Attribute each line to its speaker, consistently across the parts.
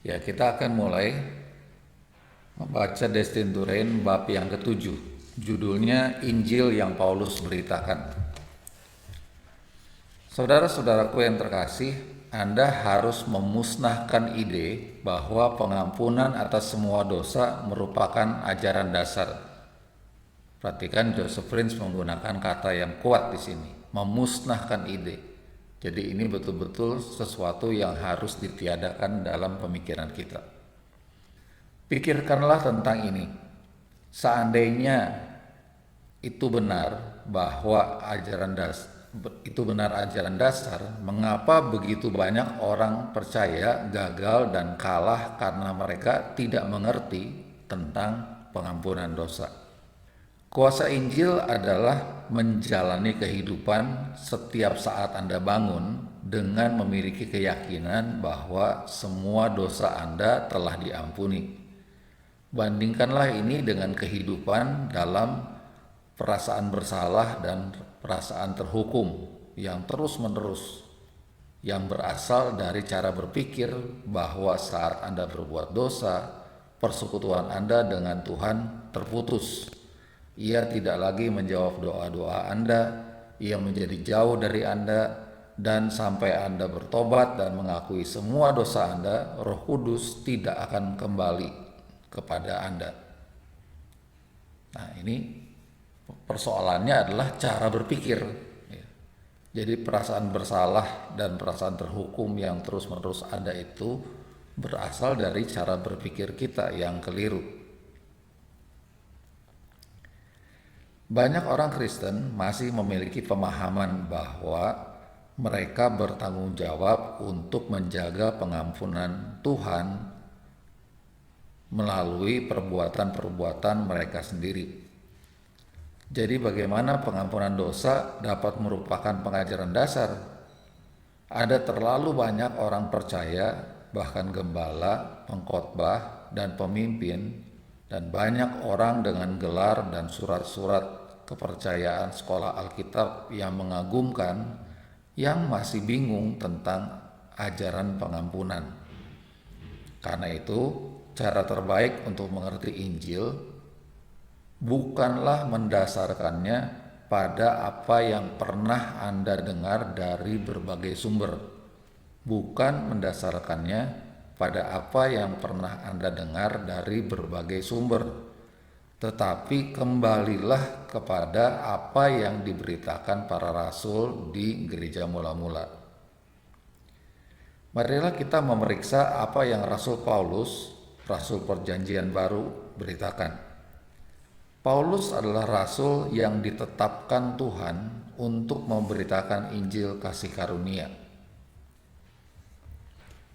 Speaker 1: Ya, kita akan mulai membaca Destinturein bab yang ketujuh. Judulnya Injil yang Paulus beritakan. Saudara-saudaraku yang terkasih, Anda harus memusnahkan ide bahwa pengampunan atas semua dosa merupakan ajaran dasar. Perhatikan Joseph Prince menggunakan kata yang kuat di sini, memusnahkan ide. Jadi ini betul-betul sesuatu yang harus ditiadakan dalam pemikiran kita. Pikirkanlah tentang ini. Seandainya itu benar bahwa ajaran dasar, mengapa begitu banyak orang percaya gagal dan kalah karena mereka tidak mengerti tentang pengampunan dosa? Kuasa Injil adalah menjalani kehidupan setiap saat Anda bangun dengan memiliki keyakinan bahwa semua dosa Anda telah diampuni. Bandingkanlah ini dengan kehidupan dalam perasaan bersalah dan perasaan terhukum yang terus-menerus, yang berasal dari cara berpikir bahwa saat Anda berbuat dosa, persekutuan Anda dengan Tuhan terputus. Ia tidak lagi menjawab doa-doa Anda, ia menjadi jauh dari Anda, dan sampai Anda bertobat dan mengakui semua dosa Anda, Roh Kudus tidak akan kembali kepada Anda. Nah, ini persoalannya adalah cara berpikir. Jadi perasaan bersalah dan perasaan terhukum yang terus-menerus ada itu berasal dari cara berpikir kita yang keliru. Banyak orang Kristen masih memiliki pemahaman bahwa mereka bertanggung jawab untuk menjaga pengampunan Tuhan melalui perbuatan-perbuatan mereka sendiri. Jadi bagaimana pengampunan dosa dapat merupakan pengajaran dasar? Ada terlalu banyak orang percaya, bahkan gembala, pengkhotbah, dan pemimpin, dan banyak orang dengan gelar dan surat-surat kepercayaan sekolah Alkitab yang mengagumkan, yang masih bingung tentang ajaran pengampunan. Karena itu, cara terbaik untuk mengerti Injil bukanlah mendasarkannya pada apa yang pernah Anda dengar dari berbagai sumber, bukan mendasarkannya pada apa yang pernah Anda dengar dari berbagai sumber, tetapi kembalilah kepada apa yang diberitakan para rasul di gereja mula-mula. Marilah kita memeriksa apa yang Rasul Paulus, Rasul Perjanjian Baru, beritakan. Paulus adalah rasul yang ditetapkan Tuhan untuk memberitakan Injil kasih karunia.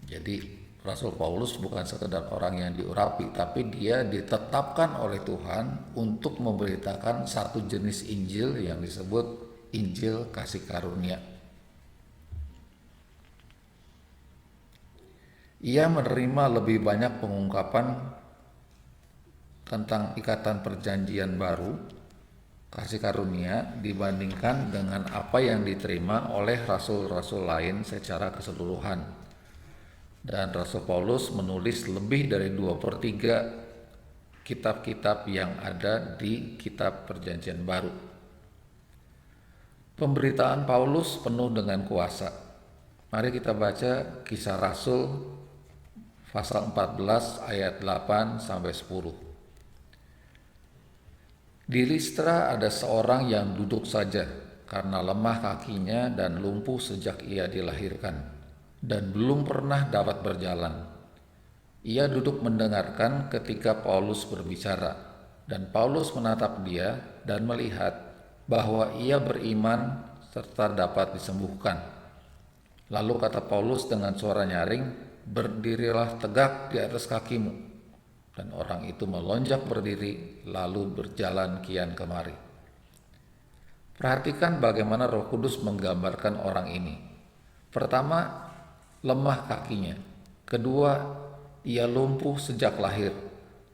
Speaker 1: Jadi Rasul Paulus bukan sekedar orang yang diurapi, tapi dia ditetapkan oleh Tuhan untuk memberitakan satu jenis Injil yang disebut Injil kasih karunia. Ia menerima lebih banyak pengungkapan tentang ikatan perjanjian baru, kasih karunia, dibandingkan dengan apa yang diterima oleh rasul-rasul lain secara keseluruhan. Dan Rasul Paulus menulis lebih dari 2/3 kitab-kitab yang ada di kitab perjanjian baru. Pemberitaan Paulus penuh dengan kuasa. Mari kita baca Kisah Rasul pasal 14 ayat 8-10. Di Listra ada seorang yang duduk saja karena lemah kakinya dan lumpuh sejak ia dilahirkan, dan belum pernah dapat berjalan. Ia duduk mendengarkan ketika Paulus berbicara, dan Paulus menatap dia dan melihat bahwa ia beriman serta dapat disembuhkan. Lalu kata Paulus dengan suara nyaring, "Berdirilah tegak di atas kakimu." Dan orang itu melonjak berdiri lalu berjalan kian kemari. Perhatikan bagaimana Roh Kudus menggambarkan orang ini. Pertama, lemah kakinya. Kedua, ia lumpuh sejak lahir.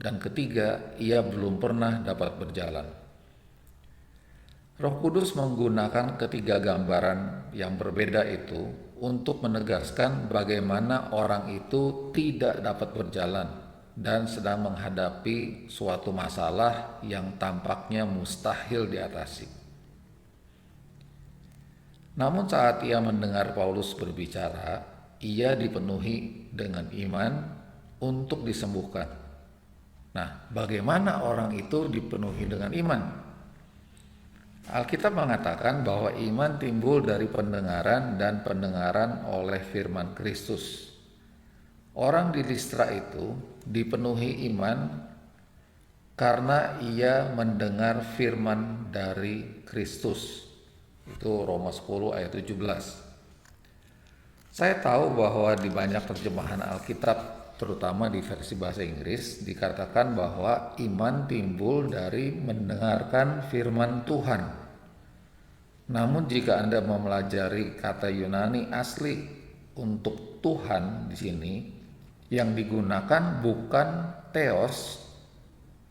Speaker 1: Dan ketiga, ia belum pernah dapat berjalan. Roh Kudus menggunakan ketiga gambaran yang berbeda itu untuk menegaskan bagaimana orang itu tidak dapat berjalan dan sedang menghadapi suatu masalah yang tampaknya mustahil diatasi. Namun saat ia mendengar Paulus berbicara, ia dipenuhi dengan iman untuk disembuhkan. Nah, bagaimana orang itu dipenuhi dengan iman? Alkitab mengatakan bahwa iman timbul dari pendengaran dan pendengaran oleh firman Kristus. Orang di Listra itu dipenuhi iman karena ia mendengar firman dari Kristus. Itu Roma 10 ayat 17. Saya tahu bahwa di banyak terjemahan Alkitab, terutama di versi bahasa Inggris, dikatakan bahwa iman timbul dari mendengarkan firman Tuhan. Namun jika Anda mempelajari kata Yunani asli untuk Tuhan di sini, yang digunakan bukan theos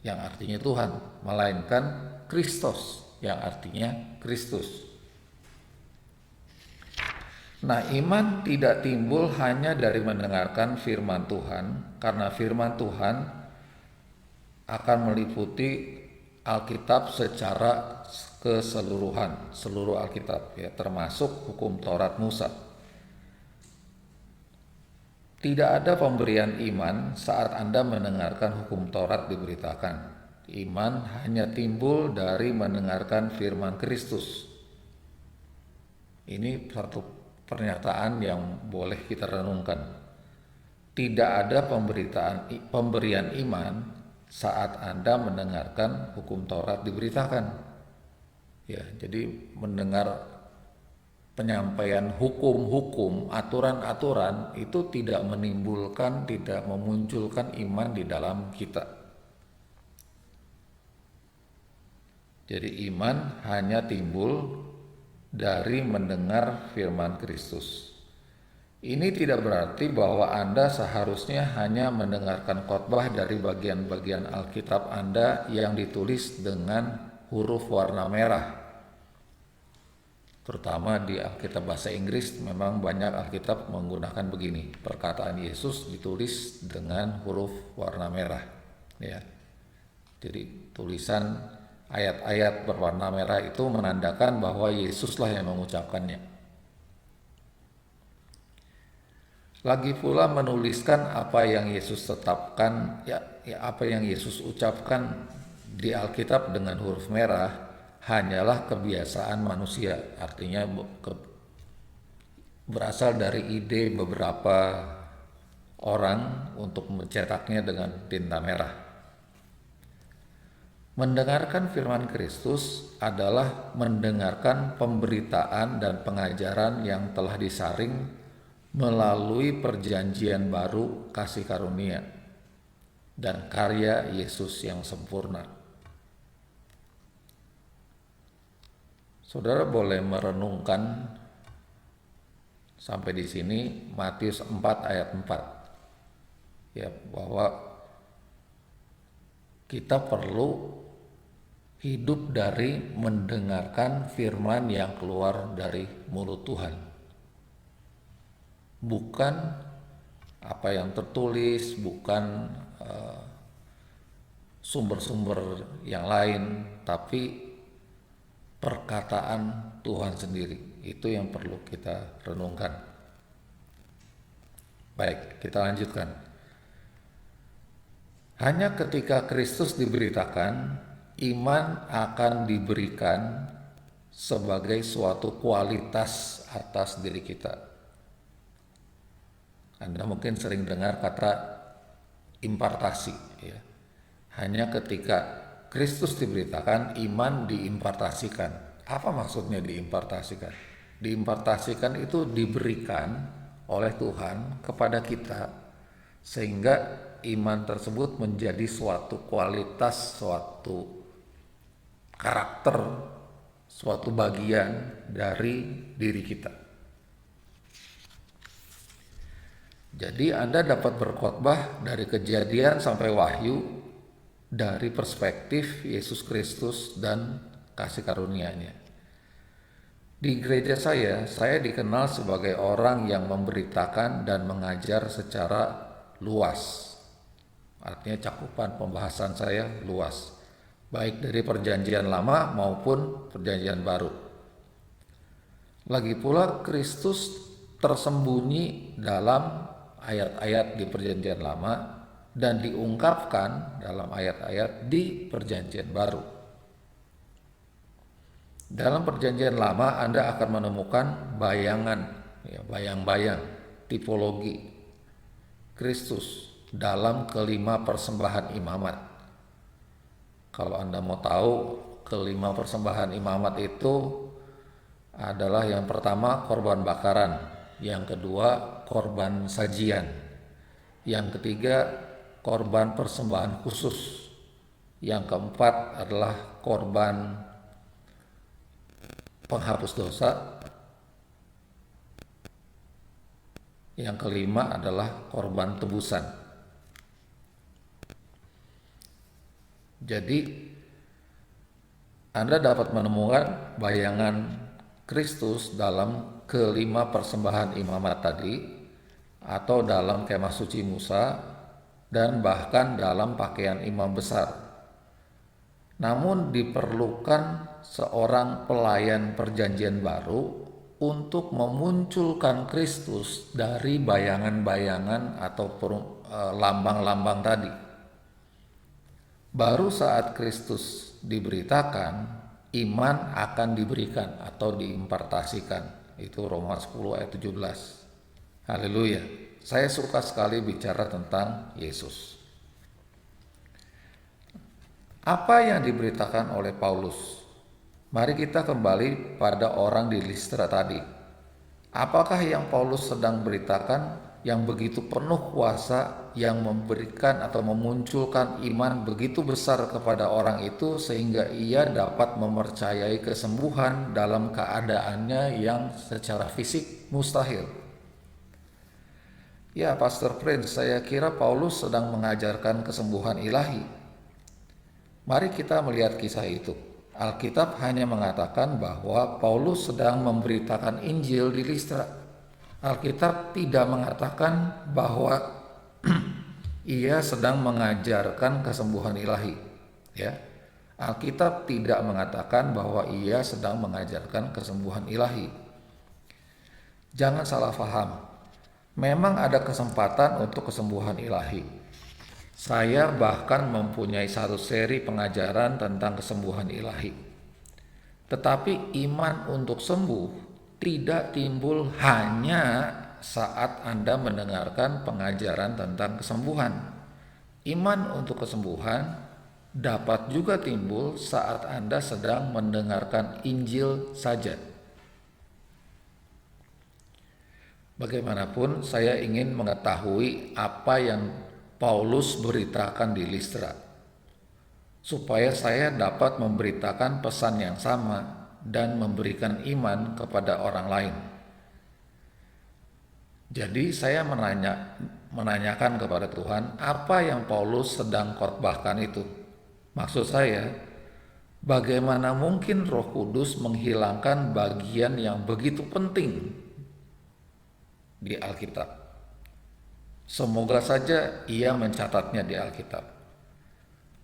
Speaker 1: yang artinya Tuhan, melainkan Kristos yang artinya Kristus. Nah, iman tidak timbul hanya dari mendengarkan firman Tuhan, karena firman Tuhan akan meliputi Alkitab secara keseluruhan, seluruh Alkitab ya, termasuk hukum Taurat Musa. Tidak ada pemberian iman saat Anda mendengarkan hukum Taurat diberitakan. Iman hanya timbul dari mendengarkan firman Kristus. Ini satu pernyataan yang boleh kita renungkan. Tidak ada pemberian iman saat Anda mendengarkan hukum Taurat diberitakan. Ya, jadi mendengar penyampaian hukum-hukum, aturan-aturan itu tidak menimbulkan, tidak memunculkan iman di dalam kita. Jadi iman hanya timbul dari mendengar firman Kristus. Ini tidak berarti bahwa Anda seharusnya hanya mendengarkan khotbah dari bagian-bagian Alkitab Anda yang ditulis dengan huruf warna merah. Terutama di Alkitab bahasa Inggris, memang banyak Alkitab menggunakan begini, perkataan Yesus ditulis dengan huruf warna merah. Ya, jadi tulisan ayat-ayat berwarna merah itu menandakan bahwa Yesuslah yang mengucapkannya. Lagi pula menuliskan apa yang Yesus tetapkan, apa yang Yesus ucapkan di Alkitab dengan huruf merah hanyalah kebiasaan manusia, artinya berasal dari ide beberapa orang untuk mencetaknya dengan tinta merah. Mendengarkan firman Kristus adalah mendengarkan pemberitaan dan pengajaran yang telah disaring melalui perjanjian baru kasih karunia dan karya Yesus yang sempurna. Saudara boleh merenungkan sampai di sini Matius 4 ayat 4. Ya, bahwa kita perlu hidup dari mendengarkan firman yang keluar dari mulut Tuhan. Bukan apa yang tertulis, bukan sumber-sumber yang lain, tapi perkataan Tuhan sendiri. Itu yang perlu kita renungkan. Baik, kita lanjutkan. Hanya ketika Kristus diberitakan, iman akan diberikan sebagai suatu kualitas atas diri kita. Anda mungkin sering dengar kata impartasi, ya. Hanya ketika Kristus diberitakan, iman diimpartasikan. Apa maksudnya diimpartasikan? Diimpartasikan itu diberikan oleh Tuhan kepada kita, sehingga iman tersebut menjadi suatu kualitas, suatu karakter, suatu bagian dari diri kita. Jadi Anda dapat berkhotbah dari Kejadian sampai Wahyu dari perspektif Yesus Kristus dan kasih karunia-Nya. Di gereja saya dikenal sebagai orang yang memberitakan dan mengajar secara luas. Artinya cakupan pembahasan saya luas, baik dari perjanjian lama maupun perjanjian baru. Lagi pula Kristus tersembunyi dalam ayat-ayat di perjanjian lama dan diungkapkan dalam ayat-ayat di perjanjian baru. Dalam perjanjian lama Anda akan menemukan bayangan, bayang-bayang, tipologi Kristus dalam kelima persembahan imamat. Kalau Anda mau tahu, kelima persembahan imamat itu adalah yang pertama korban bakaran, yang kedua korban sajian, yang ketiga korban persembahan khusus, yang keempat adalah korban penghapus dosa, yang kelima adalah korban tebusan. Jadi Anda dapat menemukan bayangan Kristus dalam kelima persembahan imamat tadi, atau dalam kemah suci Musa, dan bahkan dalam pakaian imam besar. Namun diperlukan seorang pelayan perjanjian baru untuk memunculkan Kristus dari bayangan-bayangan atau lambang-lambang tadi. Baru saat Kristus diberitakan, iman akan diberikan atau diimpartasikan. Itu Roma 10 ayat 17. Haleluya. Saya suka sekali bicara tentang Yesus. Apa yang diberitakan oleh Paulus? Mari kita kembali pada orang di Listra tadi. Apakah yang Paulus sedang beritakan yang begitu penuh kuasa, yang memberikan atau memunculkan iman begitu besar kepada orang itu sehingga ia dapat mempercayai kesembuhan dalam keadaannya yang secara fisik mustahil? Ya, Pastor Prince, saya kira Paulus sedang mengajarkan kesembuhan ilahi. Mari kita melihat kisah itu. Alkitab hanya mengatakan bahwa Paulus sedang memberitakan Injil di Listra. Alkitab tidak mengatakan bahwa ia sedang mengajarkan kesembuhan ilahi. Ya, Alkitab tidak mengatakan bahwa ia sedang mengajarkan kesembuhan ilahi. Jangan salah paham. Memang ada kesempatan untuk kesembuhan ilahi. Saya bahkan mempunyai satu seri pengajaran tentang kesembuhan ilahi. Tetapi iman untuk sembuh tidak timbul hanya saat Anda mendengarkan pengajaran tentang kesembuhan. Iman untuk kesembuhan dapat juga timbul saat Anda sedang mendengarkan Injil saja. Bagaimanapun, saya ingin mengetahui apa yang Paulus beritakan di Listra, supaya saya dapat memberitakan pesan yang sama dan memberikan iman kepada orang lain. Jadi saya menanyakan kepada Tuhan, apa yang Paulus sedang khotbahkan itu? Maksud saya, bagaimana mungkin Roh Kudus menghilangkan bagian yang begitu penting di Alkitab? Semoga saja ia mencatatnya di Alkitab.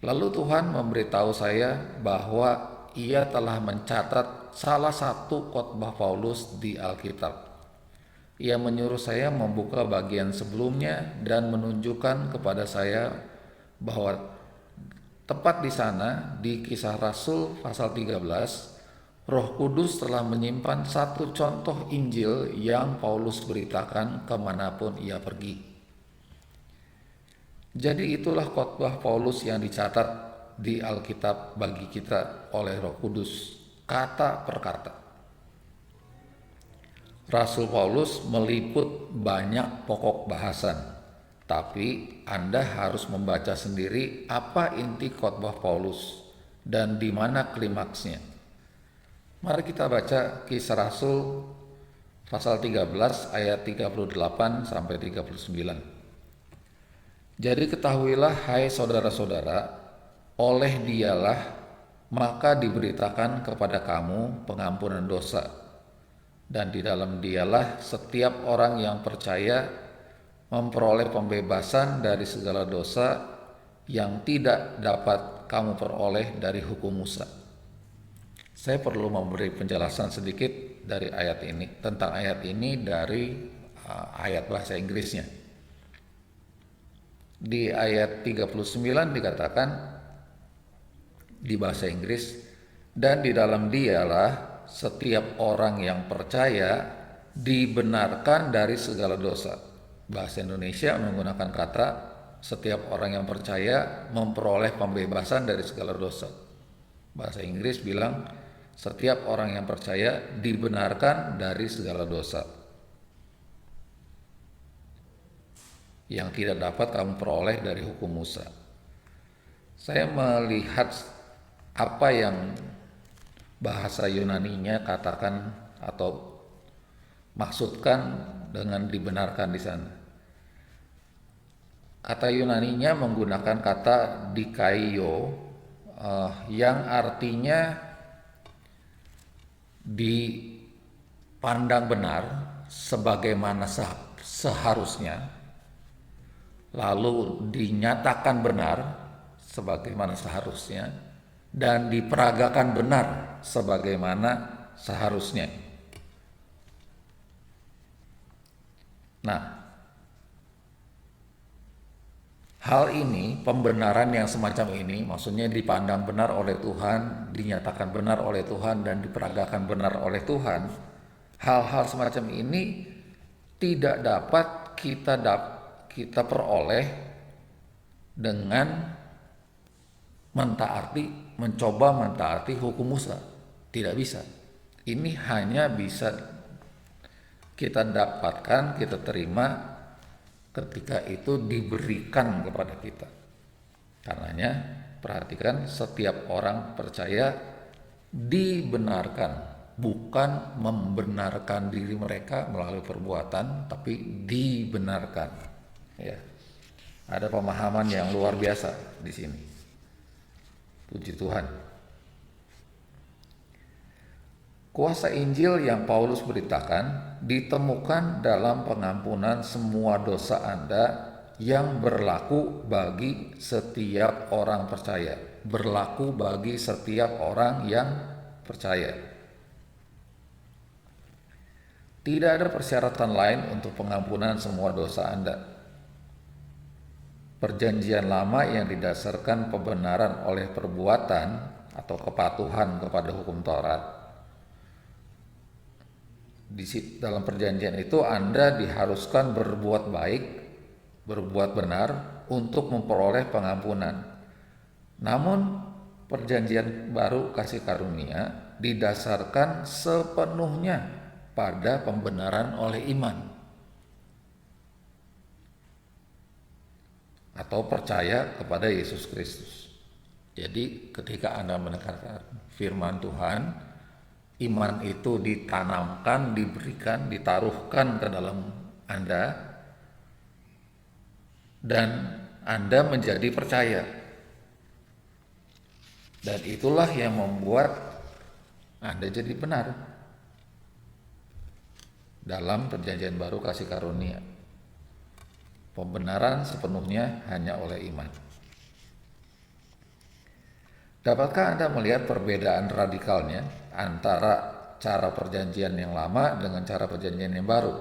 Speaker 1: Lalu Tuhan memberitahu saya bahwa ia telah mencatat salah satu khotbah Paulus di Alkitab. Ia menyuruh saya membuka bagian sebelumnya dan menunjukkan kepada saya bahwa tepat di sana di Kisah Rasul pasal 13, Roh Kudus telah menyimpan satu contoh Injil yang Paulus beritakan kemanapun ia pergi. Jadi itulah khotbah Paulus yang dicatat di Alkitab bagi kita oleh Roh Kudus, kata per kata. Rasul Paulus meliput banyak pokok bahasan, tapi Anda harus membaca sendiri apa inti khotbah Paulus dan di mana klimaksnya. Mari kita baca Kisah Rasul pasal 13 ayat 38 sampai 39. Jadi ketahuilah hai saudara-saudara, oleh dialah maka diberitakan kepada kamu pengampunan dosa. dan di dalam dialah setiap orang yang percaya memperoleh pembebasan dari segala dosa yang tidak dapat kamu peroleh dari hukum Musa. Saya perlu memberi penjelasan sedikit dari ayat ini, tentang ayat ini dari ayat bahasa Inggrisnya. Di ayat 39 dikatakan di bahasa Inggris, dan di dalam dialah setiap orang yang percaya dibenarkan dari segala dosa. Bahasa Indonesia menggunakan kata setiap orang yang percaya memperoleh pembebasan dari segala dosa. Bahasa Inggris bilang setiap orang yang percaya dibenarkan dari segala dosa yang tidak dapat kamu peroleh dari hukum Musa. Saya melihat apa yang bahasa Yunaninya katakan atau maksudkan dengan dibenarkan di sana. Kata Yunaninya menggunakan kata dikaio yang artinya dipandang benar sebagaimana seharusnya, lalu dinyatakan benar sebagaimana seharusnya, dan diperagakan benar sebagaimana seharusnya. Nah, hal ini, pembenaran yang semacam ini, maksudnya dipandang benar oleh Tuhan, dinyatakan benar oleh Tuhan, dan diperagakan benar oleh Tuhan. Hal-hal semacam ini tidak dapat kita peroleh dengan mencoba mentaati hukum Musa. Tidak bisa. Ini hanya bisa kita dapatkan, kita terima ketika itu diberikan kepada kita. Karenanya perhatikan, setiap orang percaya dibenarkan, bukan membenarkan diri mereka melalui perbuatan, tapi dibenarkan. Ya, ada pemahaman yang luar biasa di sini. Puji Tuhan. Kuasa Injil yang Paulus beritakan ditemukan dalam pengampunan semua dosa Anda yang berlaku bagi setiap orang percaya. Berlaku bagi setiap orang yang percaya. Tidak ada persyaratan lain untuk pengampunan semua dosa Anda. Perjanjian lama yang didasarkan pembenaran oleh perbuatan atau kepatuhan kepada hukum Taurat. Dalam perjanjian itu Anda diharuskan berbuat baik, berbuat benar untuk memperoleh pengampunan. Namun perjanjian baru kasih karunia didasarkan sepenuhnya pada pembenaran oleh iman atau percaya kepada Yesus Kristus. Jadi ketika Anda mendengarkan firman Tuhan, iman itu ditanamkan, diberikan, ditaruhkan ke dalam Anda, dan Anda menjadi percaya. Dan itulah yang membuat Anda jadi benar dalam perjanjian baru kasih karunia. Pembenaran sepenuhnya hanya oleh iman. Dapatkah Anda melihat perbedaan radikalnya antara cara perjanjian yang lama dengan cara perjanjian yang baru?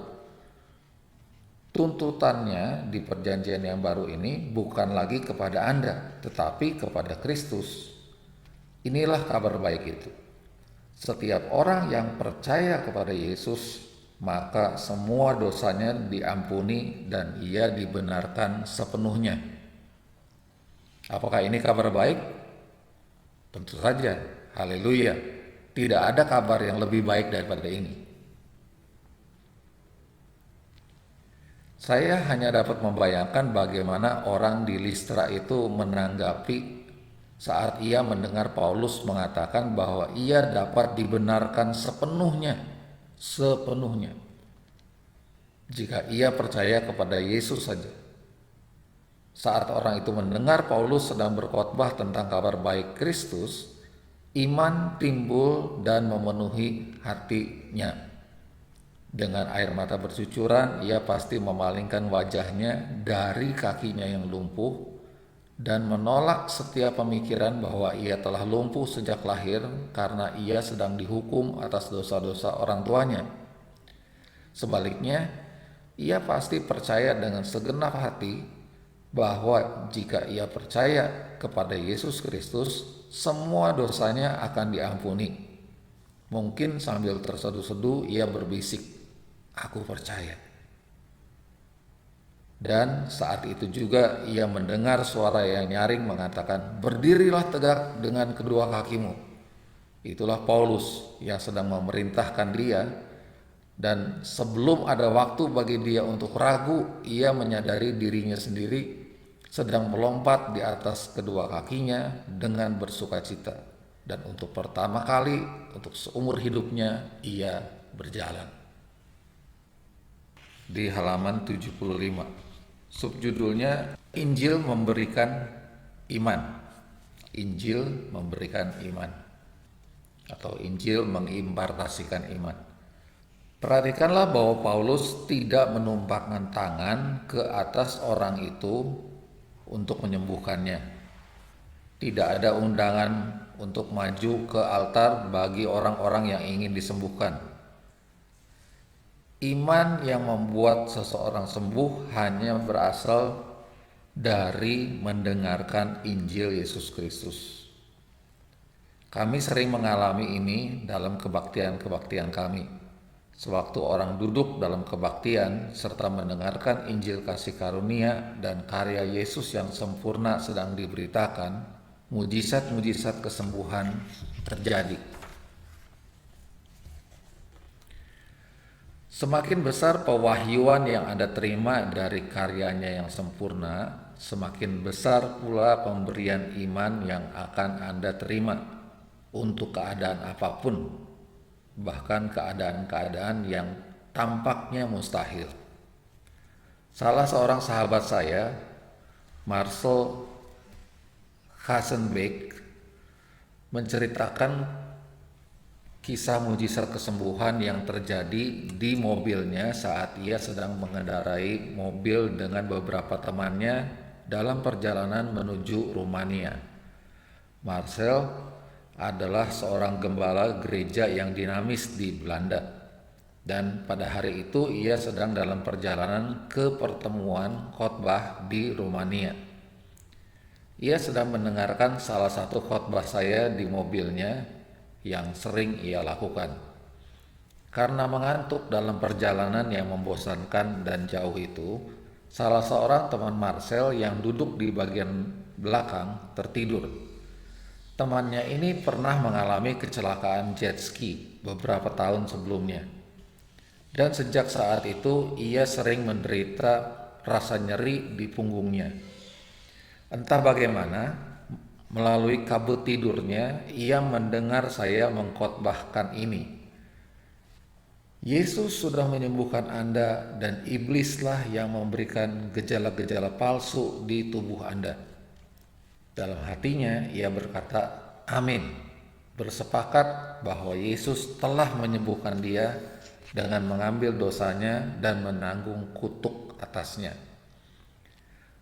Speaker 1: Tuntutannya di perjanjian yang baru ini bukan lagi kepada Anda, tetapi kepada Kristus. Inilah kabar baik itu. Setiap orang yang percaya kepada Yesus, maka semua dosanya diampuni dan ia dibenarkan sepenuhnya. Apakah ini kabar baik? Tentu saja, haleluya. Tidak ada kabar yang lebih baik daripada ini. Saya hanya dapat membayangkan bagaimana orang di Listra itu menanggapi saat ia mendengar Paulus mengatakan bahwa ia dapat dibenarkan sepenuhnya jika ia percaya kepada Yesus saja. Saat orang itu mendengar Paulus sedang berkhotbah tentang kabar baik Kristus, iman timbul dan memenuhi hatinya. Dengan air mata bercucuran, ia pasti memalingkan wajahnya dari kakinya yang lumpuh dan menolak setiap pemikiran bahwa ia telah lumpuh sejak lahir karena ia sedang dihukum atas dosa-dosa orang tuanya. Sebaliknya, ia pasti percaya dengan segenap hati bahwa jika ia percaya kepada Yesus Kristus, semua dosanya akan diampuni. Mungkin sambil terseduh-seduh ia berbisik, "Aku percaya." Dan saat itu juga ia mendengar suara yang nyaring mengatakan, "Berdirilah tegak dengan kedua kakimu." Itulah Paulus yang sedang memerintahkan dia, dan sebelum ada waktu bagi dia untuk ragu, ia menyadari dirinya sendiri sedang melompat di atas kedua kakinya dengan bersukacita. Dan untuk pertama kali untuk seumur hidupnya ia berjalan. Di halaman 75, subjudulnya Injil memberikan iman. Injil memberikan iman, atau Injil mengimpartasikan iman. Perhatikanlah bahwa Paulus tidak menumpahkan tangan ke atas orang itu untuk menyembuhkannya. Tidak ada undangan untuk maju ke altar bagi orang-orang yang ingin disembuhkan. Iman yang membuat seseorang sembuh hanya berasal dari mendengarkan Injil Yesus Kristus. Kami sering mengalami ini dalam kebaktian-kebaktian kami. Sewaktu orang duduk dalam kebaktian serta mendengarkan Injil kasih karunia dan karya Yesus yang sempurna sedang diberitakan, mujizat-mujizat kesembuhan terjadi. Semakin besar pewahyuan yang Anda terima dari karyanya yang sempurna, semakin besar pula pemberian iman yang akan Anda terima untuk keadaan apapun, bahkan keadaan-keadaan yang tampaknya mustahil. Salah seorang sahabat saya, Marcel Hasenbeck, menceritakan kisah mujizat kesembuhan yang terjadi di mobilnya saat ia sedang mengendarai mobil dengan beberapa temannya dalam perjalanan menuju Rumania. Marcel adalah seorang gembala gereja yang dinamis di Belanda, dan pada hari itu ia sedang dalam perjalanan ke pertemuan khotbah di Rumania. Ia sedang mendengarkan salah satu khotbah saya di mobilnya yang sering ia lakukan. Karena mengantuk dalam perjalanan yang membosankan dan jauh itu, salah seorang teman Marcel yang duduk di bagian belakang tertidur. Temannya ini pernah mengalami kecelakaan jet ski beberapa tahun sebelumnya, dan sejak saat itu ia sering menderita rasa nyeri di punggungnya. Entah bagaimana, melalui kabut tidurnya, ia mendengar saya mengkhotbahkan ini. Yesus sudah menyembuhkan Anda dan iblislah yang memberikan gejala-gejala palsu di tubuh Anda. Dalam hatinya ia berkata, "Amin," bersepakat bahwa Yesus telah menyembuhkan dia dengan mengambil dosanya dan menanggung kutuk atasnya.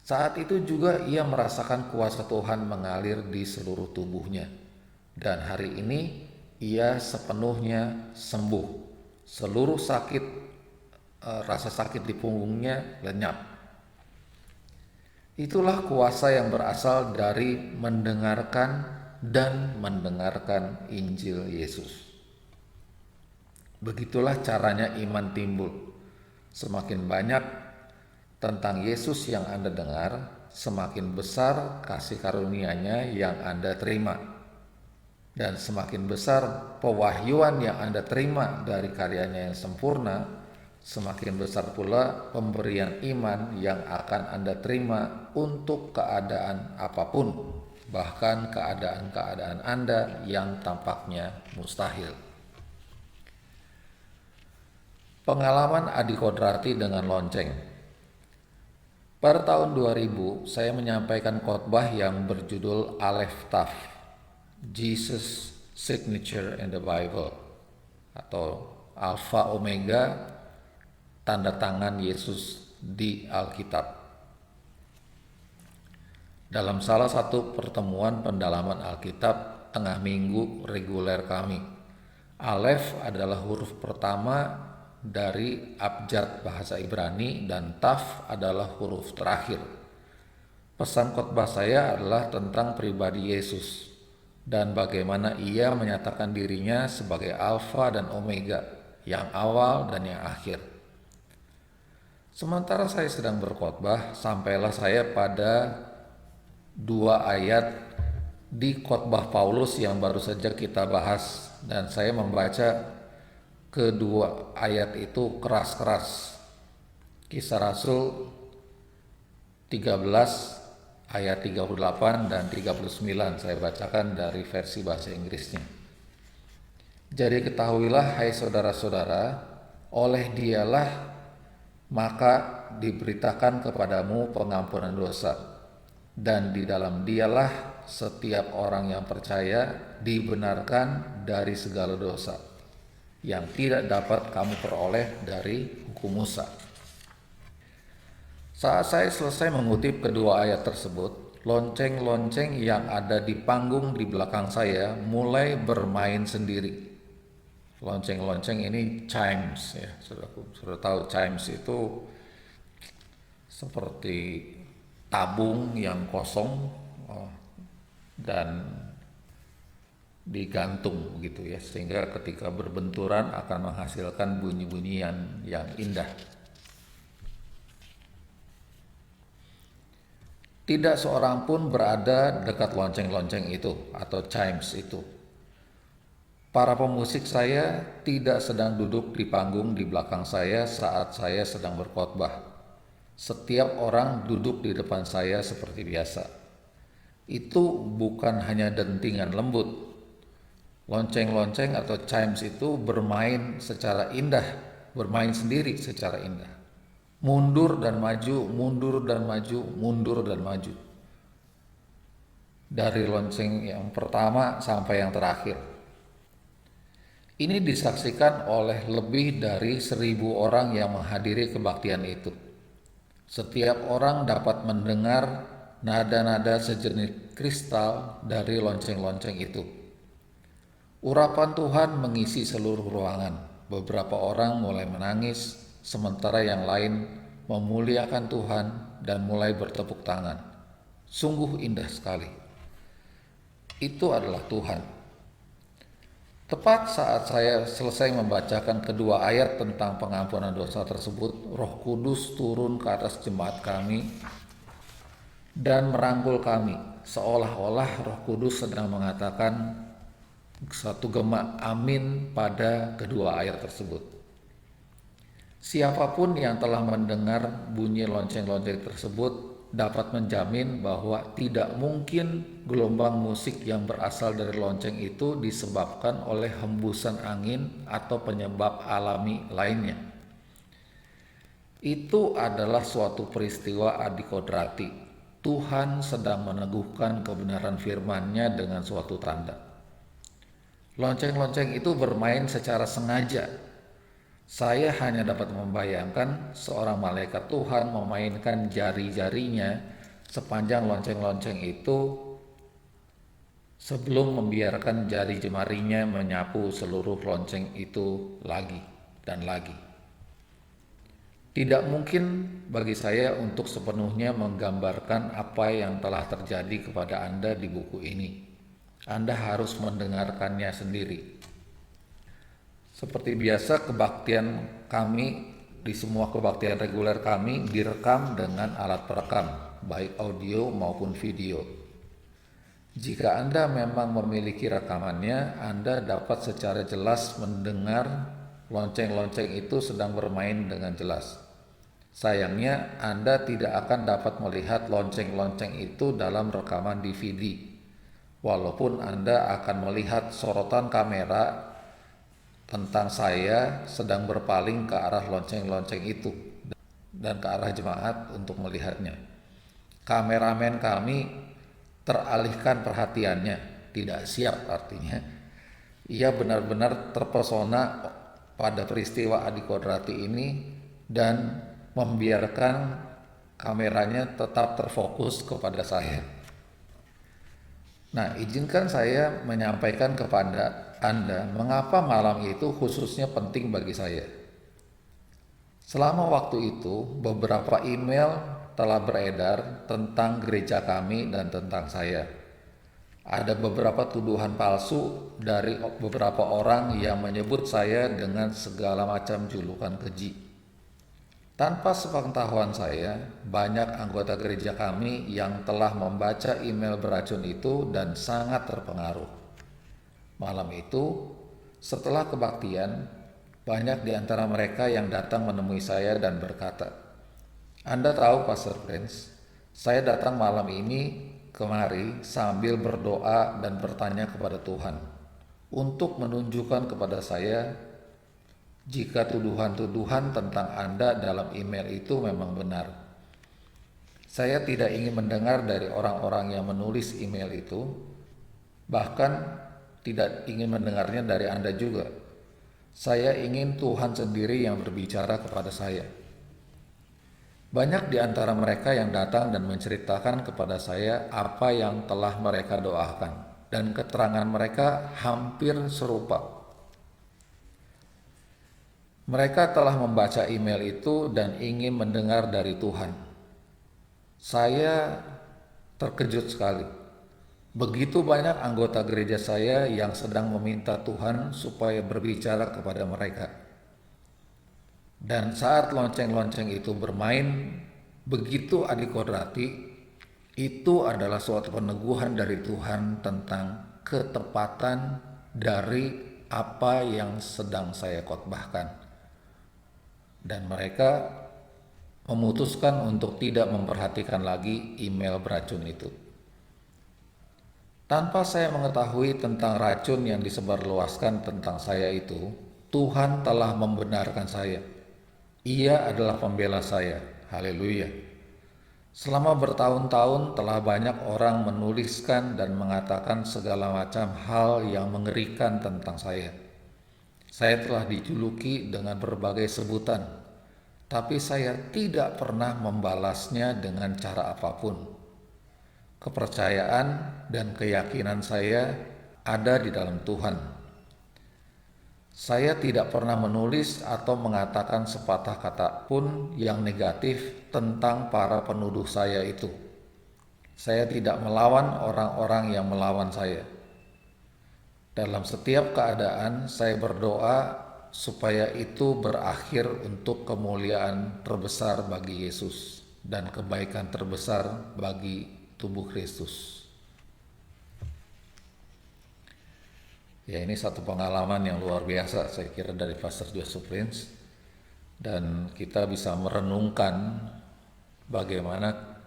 Speaker 1: Saat itu juga ia merasakan kuasa Tuhan mengalir di seluruh tubuhnya, dan hari ini ia sepenuhnya sembuh. Seluruh rasa sakit di punggungnya lenyap. Itulah kuasa yang berasal dari mendengarkan Injil Yesus. Begitulah caranya iman timbul. Semakin banyak tentang Yesus yang Anda dengar, semakin besar kasih karunia-Nya yang Anda terima, dan semakin besar pewahyuan yang Anda terima dari karyanya yang sempurna, semakin besar pula pemberian iman yang akan Anda terima untuk keadaan apapun, bahkan keadaan-keadaan Anda yang tampaknya mustahil. Pengalaman Adi Kodrati dengan lonceng. Pada tahun 2000, saya menyampaikan khotbah yang berjudul Aleph Tav, Jesus Signature in the Bible, atau Alpha Omega tanda tangan Yesus di Alkitab. Dalam salah satu pertemuan pendalaman Alkitab tengah minggu reguler kami, Alef adalah huruf pertama dari abjad bahasa Ibrani dan Taf adalah huruf terakhir. Pesan khotbah saya adalah tentang pribadi Yesus dan bagaimana ia menyatakan dirinya sebagai Alfa dan Omega, yang awal dan yang akhir. Sementara saya sedang berkhotbah, sampailah saya pada 2 ayat di khotbah Paulus yang baru saja kita bahas, dan saya membaca kedua ayat itu keras-keras. Kisah Rasul 13 ayat 38 dan 39 saya bacakan dari versi bahasa Inggrisnya. Jadi ketahuilah hai saudara-saudara, oleh dialah maka diberitakan kepadamu pengampunan dosa, dan di dalam dialah setiap orang yang percaya dibenarkan dari segala dosa yang tidak dapat kamu peroleh dari hukum Musa. Saat saya selesai mengutip kedua ayat tersebut, lonceng-lonceng yang ada di panggung di belakang saya mulai bermain sendiri. Lonceng-lonceng ini chimes, ya, sudah tahu chimes itu seperti tabung yang kosong dan digantung gitu ya, sehingga ketika berbenturan akan menghasilkan bunyi-bunyian yang indah. Tidak seorang pun berada dekat lonceng-lonceng itu atau chimes itu. Para pemusik saya tidak sedang duduk di panggung di belakang saya saat saya sedang berkhotbah. Setiap orang duduk di depan saya seperti biasa. Itu bukan hanya dentingan lembut. Lonceng-lonceng atau chimes itu bermain secara indah, bermain sendiri secara indah. Mundur dan maju, mundur dan maju, mundur dan maju. Dari lonceng yang pertama sampai yang terakhir. Ini disaksikan oleh lebih dari 1.000 orang yang menghadiri kebaktian itu. Setiap orang dapat mendengar nada-nada sejenis kristal dari lonceng-lonceng itu. Urapan Tuhan mengisi seluruh ruangan. Beberapa orang mulai menangis, sementara yang lain memuliakan Tuhan dan mulai bertepuk tangan. Sungguh indah sekali. Itu adalah Tuhan. Tepat saat saya selesai membacakan kedua ayat tentang pengampunan dosa tersebut, Roh Kudus turun ke atas jemaat kami dan merangkul kami, seolah-olah Roh Kudus sedang mengatakan satu gema amin pada kedua ayat tersebut. Siapapun yang telah mendengar bunyi lonceng-lonceng tersebut dapat menjamin bahwa tidak mungkin gelombang musik yang berasal dari lonceng itu disebabkan oleh hembusan angin atau penyebab alami lainnya. Itu adalah suatu peristiwa adikodrati. Tuhan sedang meneguhkan kebenaran firman-Nya dengan suatu tanda. Lonceng-lonceng itu bermain secara sengaja. Saya hanya dapat membayangkan seorang malaikat Tuhan memainkan jari-jarinya sepanjang lonceng-lonceng itu sebelum membiarkan jari jemarinya menyapu seluruh lonceng itu lagi dan lagi. Tidak mungkin bagi saya untuk sepenuhnya menggambarkan apa yang telah terjadi kepada Anda di buku ini. Anda harus mendengarkannya sendiri. Seperti biasa, kebaktian kami di semua kebaktian reguler kami direkam dengan alat perekam, baik audio maupun video. Jika Anda memang memiliki rekamannya, Anda dapat secara jelas mendengar lonceng-lonceng itu sedang bermain dengan jelas. Sayangnya, Anda tidak akan dapat melihat lonceng-lonceng itu dalam rekaman DVD, walaupun Anda akan melihat sorotan kamera tentang saya sedang berpaling ke arah lonceng-lonceng itu dan ke arah jemaat untuk melihatnya. Kameramen kami teralihkan perhatiannya, tidak siap artinya. Ia benar-benar terpesona pada peristiwa adikodrati ini dan membiarkan kameranya tetap terfokus kepada saya. Nah, izinkan saya menyampaikan kepada Anda mengapa malam itu khususnya penting bagi saya. Selama waktu itu, beberapa email telah beredar tentang gereja kami dan tentang saya. Ada beberapa tuduhan palsu dari beberapa orang yang menyebut saya dengan segala macam julukan keji. Tanpa sepengetahuan saya, banyak anggota gereja kami yang telah membaca email beracun itu dan sangat terpengaruh. Malam itu, setelah kebaktian, banyak di antara mereka yang datang menemui saya dan berkata, "Anda tahu, Pastor Prince, saya datang malam ini kemari sambil berdoa dan bertanya kepada Tuhan untuk menunjukkan kepada saya jika tuduhan-tuduhan tentang Anda dalam email itu memang benar. Saya tidak ingin mendengar dari orang-orang yang menulis email itu, bahkan tidak ingin mendengarnya dari Anda juga. Saya ingin Tuhan sendiri yang berbicara kepada saya." Banyak di antara mereka yang datang dan menceritakan kepada saya apa yang telah mereka doakan, dan keterangan mereka hampir serupa. Mereka telah membaca email itu dan ingin mendengar dari Tuhan. Saya terkejut sekali. Begitu banyak anggota gereja saya yang sedang meminta Tuhan supaya berbicara kepada mereka. Dan saat lonceng-lonceng itu bermain begitu adikodrati, itu adalah suatu peneguhan dari Tuhan tentang ketepatan dari apa yang sedang saya khotbahkan. Dan mereka memutuskan untuk tidak memperhatikan lagi email beracun itu. Tanpa saya mengetahui tentang racun yang disebarluaskan tentang saya itu, Tuhan telah membenarkan saya. Ia adalah pembela saya. Haleluya. Selama bertahun-tahun telah banyak orang menuliskan dan mengatakan segala macam hal yang mengerikan tentang saya. Saya telah dijuluki dengan berbagai sebutan, tapi saya tidak pernah membalasnya dengan cara apapun. Kepercayaan dan keyakinan saya ada di dalam Tuhan. Saya tidak pernah menulis atau mengatakan sepatah kata pun yang negatif tentang para penuduh saya itu. Saya tidak melawan orang-orang yang melawan saya. Dalam setiap keadaan saya berdoa supaya itu berakhir untuk kemuliaan terbesar bagi Yesus dan kebaikan terbesar bagi tubuh Kristus. Ya, ini satu pengalaman yang luar biasa saya kira dari Pastor Joseph Prince, dan kita bisa merenungkan bagaimana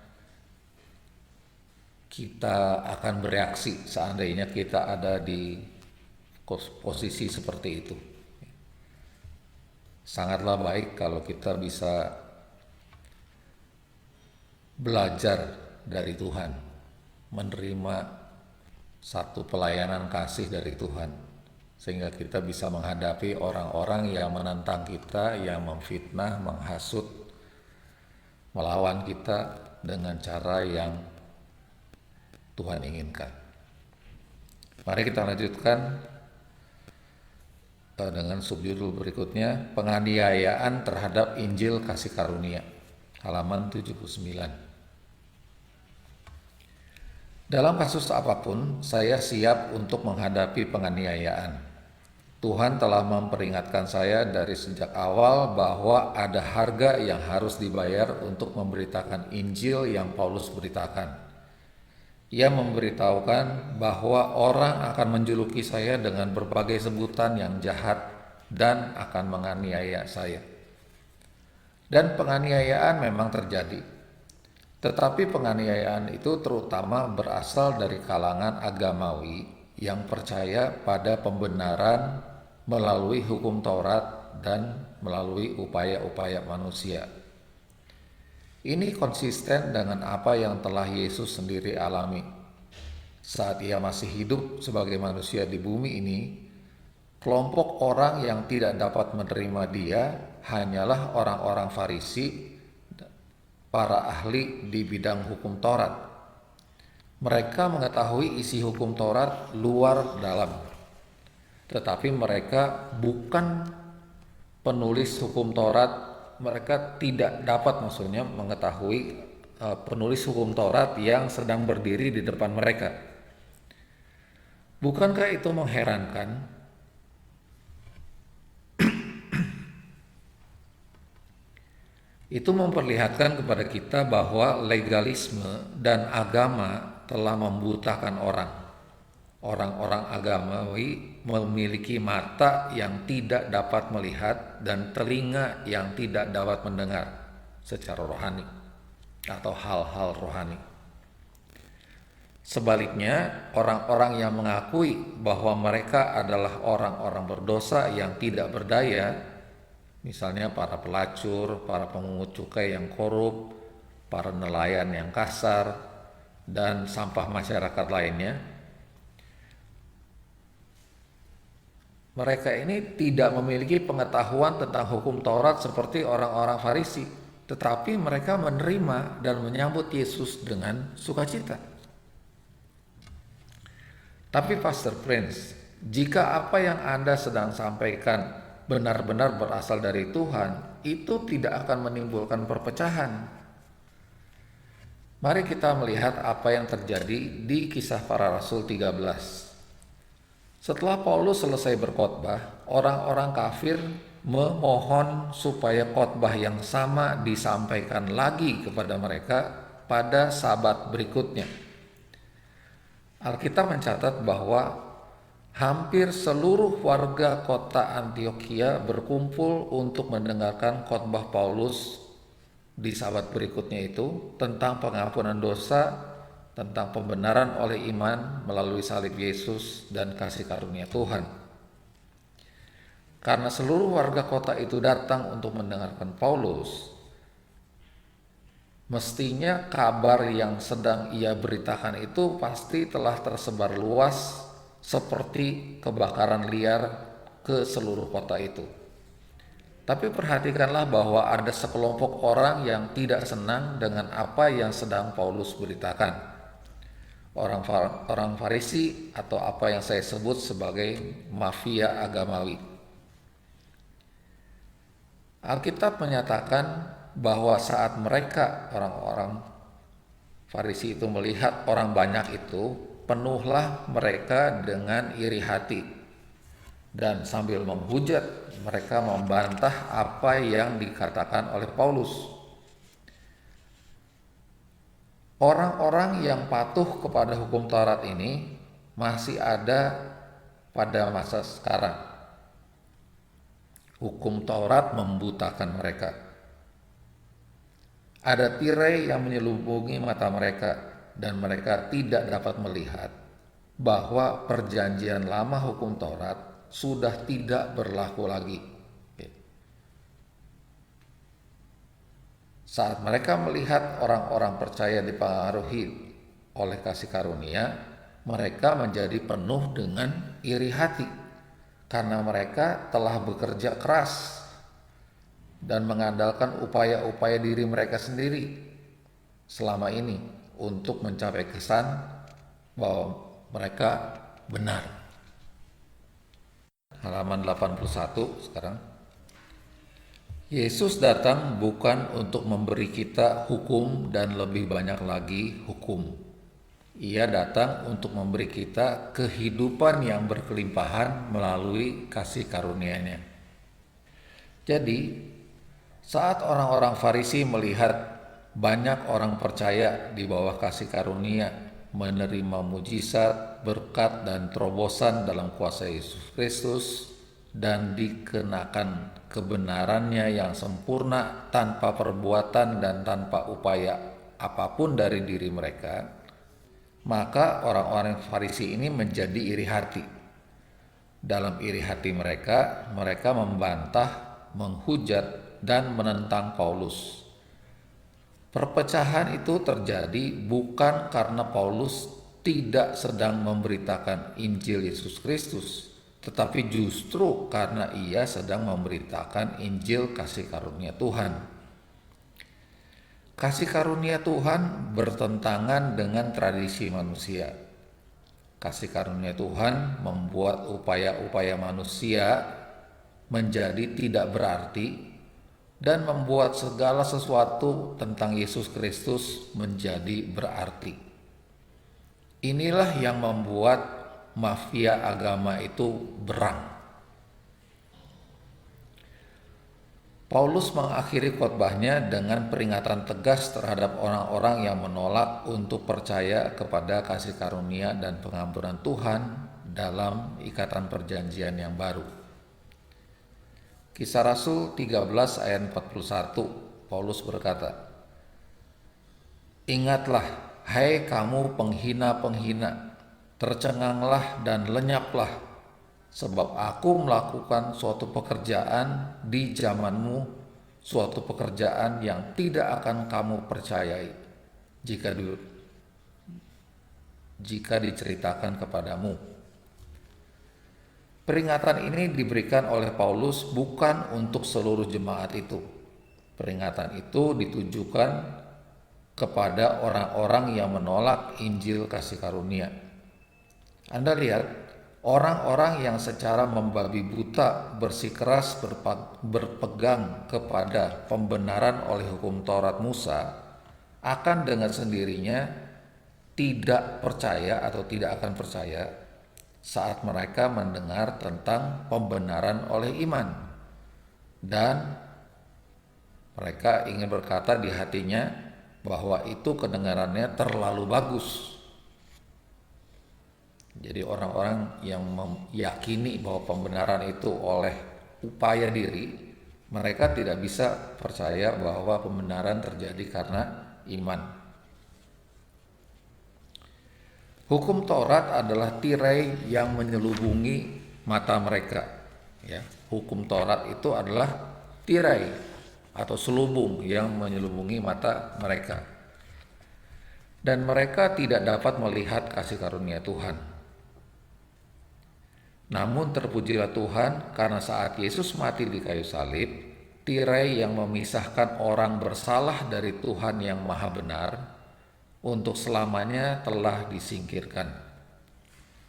Speaker 1: kita akan bereaksi seandainya kita ada di posisi seperti itu. Sangatlah baik kalau kita bisa belajar dari Tuhan, menerima satu pelayanan kasih dari Tuhan, sehingga kita bisa menghadapi orang-orang yang menentang kita, yang memfitnah, menghasut, melawan kita dengan cara yang Tuhan inginkan. Mari kita lanjutkan dengan subjudul berikutnya, penganiayaan terhadap Injil Kasih Karunia, halaman 79. Dalam kasus apapun, saya siap untuk menghadapi penganiayaan. Tuhan telah memperingatkan saya dari sejak awal bahwa ada harga yang harus dibayar untuk memberitakan Injil yang Paulus beritakan. Ia memberitahukan bahwa orang akan menjuluki saya dengan berbagai sebutan yang jahat dan akan menganiaya saya. Dan penganiayaan memang terjadi. Tetapi penganiayaan itu terutama berasal dari kalangan agamawi yang percaya pada pembenaran melalui hukum Taurat dan melalui upaya-upaya manusia. Ini konsisten dengan apa yang telah Yesus sendiri alami. Saat ia masih hidup sebagai manusia di bumi ini, kelompok orang yang tidak dapat menerima dia hanyalah orang-orang Farisi, para ahli di bidang hukum Taurat. Mereka mengetahui isi hukum Taurat luar dalam, tetapi mereka bukan penulis hukum Taurat. Mereka tidak dapat maksudnya mengetahui penulis hukum Taurat yang sedang berdiri di depan mereka. Bukankah itu mengherankan? Itu memperlihatkan kepada kita bahwa legalisme dan agama telah membutakan orang. Orang-orang agamawi memiliki mata yang tidak dapat melihat dan telinga yang tidak dapat mendengar secara rohani atau hal-hal rohani. Sebaliknya, orang-orang yang mengakui bahwa mereka adalah orang-orang berdosa yang tidak berdaya, misalnya para pelacur, para pemungut cukai yang korup, para nelayan yang kasar, dan sampah masyarakat lainnya, mereka ini tidak memiliki pengetahuan tentang hukum Taurat seperti orang-orang Farisi, tetapi mereka menerima dan menyambut Yesus dengan sukacita. Tapi Pastor Prince, jika apa yang Anda sedang sampaikan benar-benar berasal dari Tuhan, itu tidak akan menimbulkan perpecahan. Mari kita melihat apa yang terjadi di Kisah Para Rasul 13. Setelah Paulus selesai berkhotbah, orang-orang kafir memohon supaya khotbah yang sama disampaikan lagi kepada mereka pada Sabat berikutnya. Alkitab mencatat bahwa hampir seluruh warga kota Antiokhia berkumpul untuk mendengarkan khotbah Paulus di Sabat berikutnya itu tentang pengampunan dosa, tentang pembenaran oleh iman melalui salib Yesus dan kasih karunia Tuhan. Karena seluruh warga kota itu datang untuk mendengarkan Paulus, mestinya kabar yang sedang ia beritakan itu pasti telah tersebar luas seperti kebakaran liar ke seluruh kota itu. Tapi perhatikanlah bahwa ada sekelompok orang yang tidak senang dengan apa yang sedang Paulus beritakan. Orang Farisi atau apa yang saya sebut sebagai mafia agamawi. Alkitab menyatakan bahwa saat mereka orang-orang Farisi itu melihat orang banyak itu, penuhlah mereka dengan iri hati, dan sambil menghujat mereka membantah apa yang dikatakan oleh Paulus. Orang-orang yang patuh kepada hukum Taurat ini masih ada pada masa sekarang. Hukum Taurat membutakan mereka. Ada tirai yang menyelubungi mata mereka dan mereka tidak dapat melihat bahwa perjanjian lama hukum Taurat sudah tidak berlaku lagi. Saat mereka melihat orang-orang percaya dipengaruhi oleh kasih karunia, mereka menjadi penuh dengan iri hati karena mereka telah bekerja keras dan mengandalkan upaya-upaya diri mereka sendiri selama ini untuk mencapai kesan bahwa mereka benar. Halaman 81 sekarang. Yesus datang bukan untuk memberi kita hukum dan lebih banyak lagi hukum. Ia datang untuk memberi kita kehidupan yang berkelimpahan melalui kasih karunia-Nya. Jadi, saat orang-orang Farisi melihat banyak orang percaya di bawah kasih karunia menerima mujizat, berkat, dan terobosan dalam kuasa Yesus Kristus dan dikenakan kebenarannya yang sempurna tanpa perbuatan dan tanpa upaya apapun dari diri mereka, maka orang-orang Farisi ini menjadi iri hati. Dalam iri hati mereka, mereka membantah, menghujat, dan menentang Paulus. Perpecahan itu terjadi bukan karena Paulus tidak sedang memberitakan Injil Yesus Kristus, tetapi justru karena ia sedang memberitakan Injil kasih karunia Tuhan. Kasih karunia Tuhan bertentangan dengan tradisi manusia. Kasih karunia Tuhan membuat upaya-upaya manusia menjadi tidak berarti dan membuat segala sesuatu tentang Yesus Kristus menjadi berarti. Inilah yang membuat mafia agama itu berang. Paulus mengakhiri khotbahnya dengan peringatan tegas terhadap orang-orang yang menolak untuk percaya kepada kasih karunia dan pengampunan Tuhan dalam ikatan perjanjian yang baru. Kisah Rasul 13 ayat 41, Paulus berkata, "Ingatlah, hai kamu penghina-penghina, tercenganglah dan lenyaplah, sebab aku melakukan suatu pekerjaan di zamanmu, suatu pekerjaan yang tidak akan kamu percayai jika diceritakan kepadamu." Peringatan ini diberikan oleh Paulus bukan untuk seluruh jemaat itu. Peringatan itu ditujukan kepada orang-orang yang menolak Injil kasih karunia. Anda lihat, orang-orang yang secara membabi buta bersikeras berpegang kepada pembenaran oleh hukum Taurat Musa akan dengan sendirinya tidak percaya atau tidak akan percaya saat mereka mendengar tentang pembenaran oleh iman, dan mereka ingin berkata di hatinya bahwa itu kedengarannya terlalu bagus. Jadi orang-orang yang meyakini bahwa pembenaran itu oleh upaya diri, mereka tidak bisa percaya bahwa pembenaran terjadi karena iman. Hukum Taurat adalah tirai yang menyelubungi mata mereka. Ya, hukum Taurat itu adalah tirai atau selubung yang menyelubungi mata mereka. Dan mereka tidak dapat melihat kasih karunia Tuhan. Namun terpujilah Tuhan, karena saat Yesus mati di kayu salib, tirai yang memisahkan orang bersalah dari Tuhan yang Maha Benar untuk selamanya telah disingkirkan.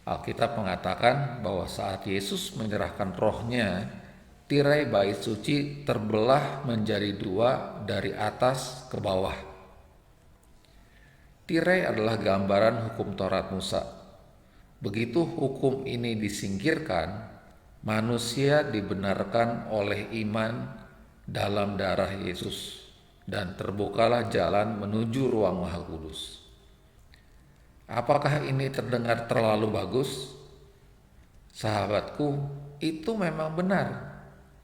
Speaker 1: Alkitab mengatakan bahwa saat Yesus menyerahkan rohnya, tirai bait suci terbelah menjadi dua dari atas ke bawah. Tirai adalah gambaran hukum Taurat Musa. Begitu hukum ini disingkirkan, manusia dibenarkan oleh iman dalam darah Yesus, dan terbukalah jalan menuju ruang Maha Kudus. Apakah ini terdengar terlalu bagus? Sahabatku, itu memang benar.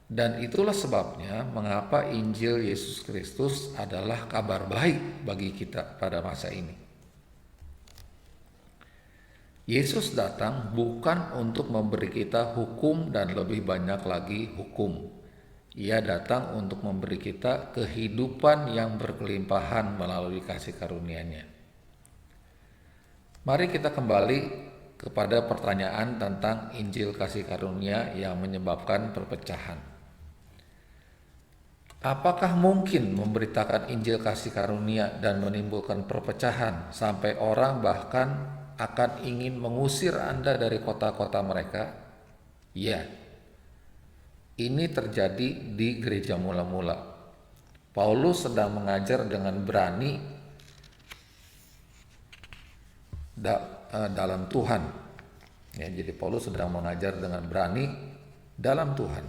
Speaker 1: Dan itulah sebabnya mengapa Injil Yesus Kristus adalah kabar baik bagi kita pada masa ini. Yesus datang bukan untuk memberi kita hukum dan lebih banyak lagi hukum. Ia datang untuk memberi kita kehidupan yang berkelimpahan melalui kasih karunia-Nya. Mari kita kembali kepada pertanyaan tentang Injil kasih karunia yang menyebabkan perpecahan. Apakah mungkin memberitakan Injil kasih karunia dan menimbulkan perpecahan sampai orang bahkan akan ingin mengusir Anda dari kota-kota mereka? Ya. Ini terjadi di gereja mula-mula. Paulus sedang mengajar dengan berani dalam Tuhan. Ya, jadi Paulus sedang mengajar dengan berani dalam Tuhan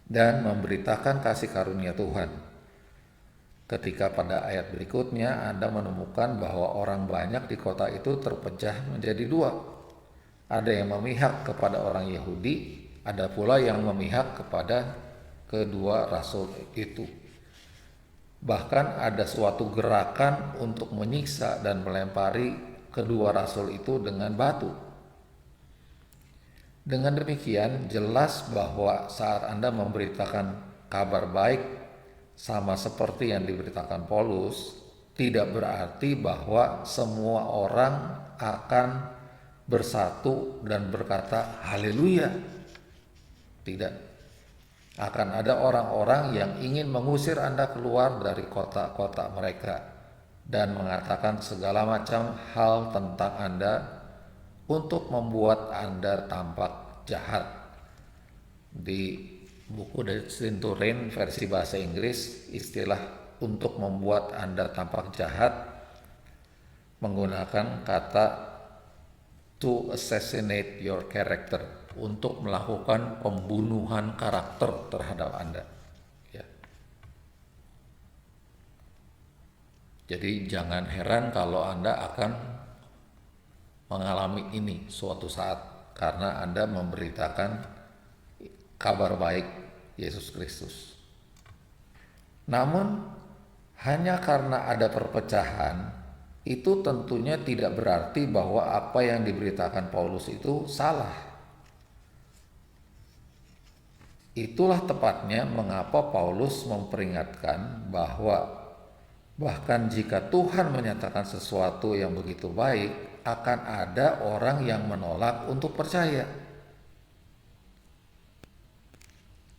Speaker 1: dan memberitakan kasih karunia Tuhan. Ketika pada ayat berikutnya Anda menemukan bahwa orang banyak di kota itu terpecah menjadi dua. Ada yang memihak kepada orang Yahudi, ada pula yang memihak kepada kedua rasul itu. Bahkan ada suatu gerakan untuk menyiksa dan melempari kedua rasul itu dengan batu. Dengan demikian jelas bahwa saat Anda memberitakan kabar baik sama seperti yang diberitakan Paulus, tidak berarti bahwa semua orang akan bersatu dan berkata haleluya. Tidak. Akan ada orang-orang yang ingin mengusir Anda keluar dari kota-kota mereka dan mengatakan segala macam hal tentang Anda untuk membuat Anda tampak jahat. Di buku The Centurion versi bahasa Inggris, istilah untuk membuat Anda tampak jahat menggunakan kata to assassinate your character, untuk melakukan pembunuhan karakter terhadap Anda. Ya. Jadi jangan heran kalau Anda akan mengalami ini suatu saat karena Anda memberitakan kabar baik Yesus Kristus. Namun hanya karena ada perpecahan, itu tentunya tidak berarti bahwa apa yang diberitakan Paulus itu salah. Itulah tepatnya mengapa Paulus memperingatkan bahwa bahkan jika Tuhan menyatakan sesuatu yang begitu baik, akan ada orang yang menolak untuk percaya.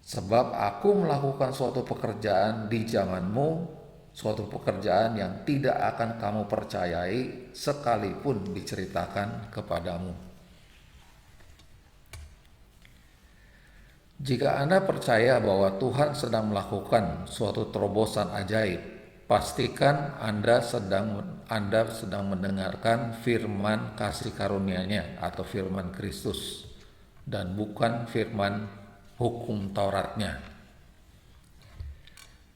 Speaker 1: Sebab aku melakukan suatu pekerjaan di zamanmu, suatu pekerjaan yang tidak akan kamu percayai sekalipun diceritakan kepadamu. Jika Anda percaya bahwa Tuhan sedang melakukan suatu terobosan ajaib, pastikan Anda sedang mendengarkan firman kasih karunia-Nya atau firman Kristus dan bukan firman hukum Tauratnya.